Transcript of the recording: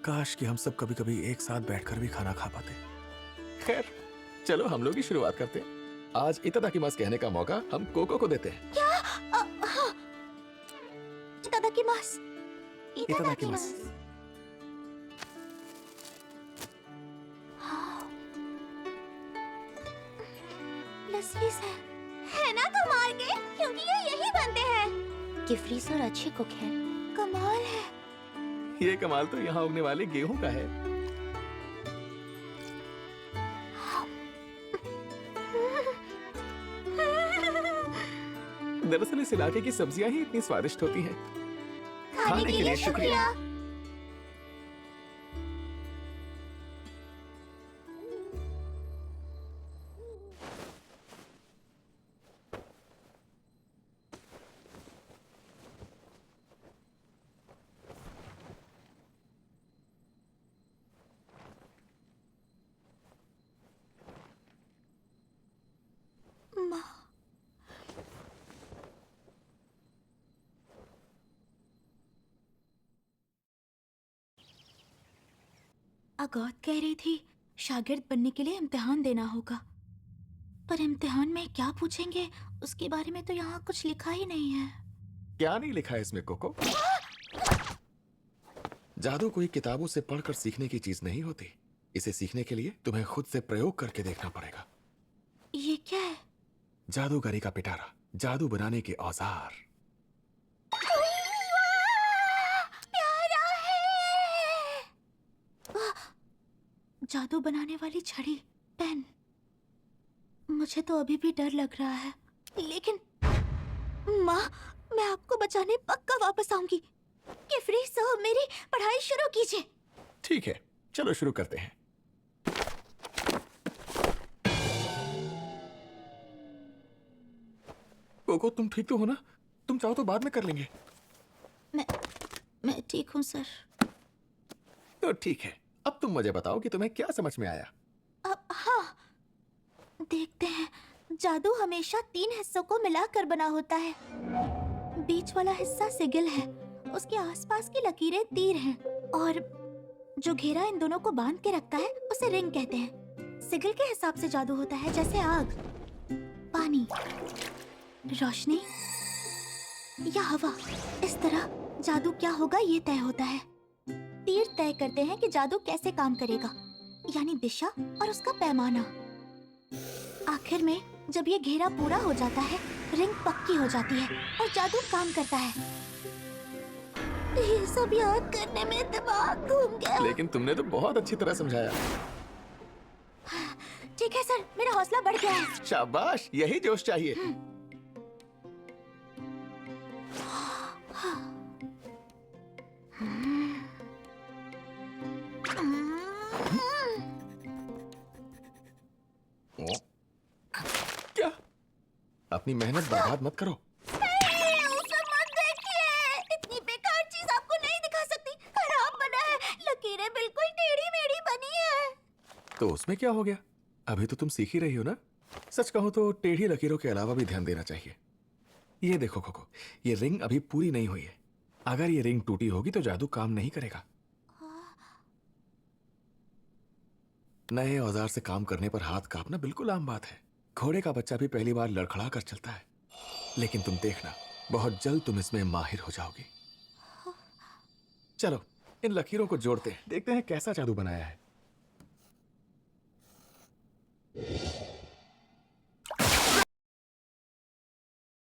काश कि हम सब कभी कभी एक साथ बैठकर भी खाना खा पाते। खैर, चलो हम लोग ही शुरुआत करते हैं। आज इतादाकिमास कहने का मौका हम कोको को देते हैं। क्या? हाँ। इतादाकिमास। इतादाकिमास। हाँ। लस्सीस है ना कमाल के, क्योंकि ये यही बनते हैं। किफरीसर अच्छे कुक हैं। कमाल है। ये कमाल तो यहाँ उगने वाले गेहूं का है। दरअसल इस इलाके की सब्जियां ही इतनी स्वादिष्ट होती हैं। खाने के लिए शुक्रिया। अगौत कह रही थी शागिर्द बनने के लिए इम्तिहान देना होगा, पर इम्तिहान में क्या पूछेंगे उसके बारे में तो यहाँ कुछ लिखा ही नहीं है। क्या नहीं लिखा है इसमें कोको? जादू कोई किताबों से पढ़कर सीखने की चीज नहीं होती। इसे सीखने के लिए तुम्हें खुद से प्रयोग करके देखना पड़ेगा। ये क्या है? जादूगरी का पिटारा, जादू बनाने के औजार। प्यारा है। जादू बनाने वाली छड़ी, पेन। मुझे तो अभी भी डर लग रहा है, लेकिन माँ, मैं आपको बचाने पक्का वापस आऊंगी। किफरीसो, मेरी पढ़ाई शुरू कीजिए। ठीक है, चलो शुरू करते हैं। कोको, तुम ठीक तो हो ना? तुम चाहो तो बाद में कर लेंगे। मैं ठीक हूँ सर। तो ठीक है, अब तुम मुझे बताओ कि तुम्हें क्या समझ में आया। अब हाँ, देखते हैं। जादू हमेशा 3 हिस्सों को मिलाकर बना होता है। बीच वाला हिस्सा सिगिल है, उसके आसपास की लकीरें तीर हैं, और जो घेरा इन दोनों को बांध के रखता है उसे रिंग कहते हैं। सिगिल के हिसाब से जादू होता है जैसे आग, पानी, रोशनी या हवा। इस तरह जादू क्या होगा ये तय होता है। तीर तय करते हैं कि जादू कैसे काम करेगा, यानी दिशा और उसका पैमाना। आखिर में जब ये घेरा पूरा हो जाता है, रिंग पक्की हो जाती है और जादू काम करता है। ये सब याद करने में दिमाग घूम गया। लेकिन तुमने तो बहुत अच्छी तरह समझाया। ठीक है सर, मेरा हौसला बढ़ गया है। शाबाश, यही जोश चाहिए। क्या? अपनी मेहनत बर्बाद मत करो। उसे मत देखिए, इतनी बेकार चीज आपको नहीं दिखा सकती। खराब बना है, लकीरें बिल्कुल टेढ़ी मेढ़ी बनी है। तो उसमें क्या हो गया? अभी तो तुम सीख ही रही हो ना। सच कहूं तो टेढ़ी लकीरों के अलावा भी ध्यान देना चाहिए। ये देखो कोको, ये रिंग अभी पूरी नहीं हुई है। अगर ये रिंग टूटी होगी तो जादू काम नहीं करेगा। नए औजार से काम करने पर हाथ कांपना बिल्कुल आम बात है। घोड़े का बच्चा भी पहली बार लड़खड़ा कर चलता है, लेकिन तुम देखना, बहुत जल्द तुम इसमें माहिर हो जाओगी। चलो इन लकीरों को जोड़ते हैं, देखते हैं कैसा जादू बनाया है।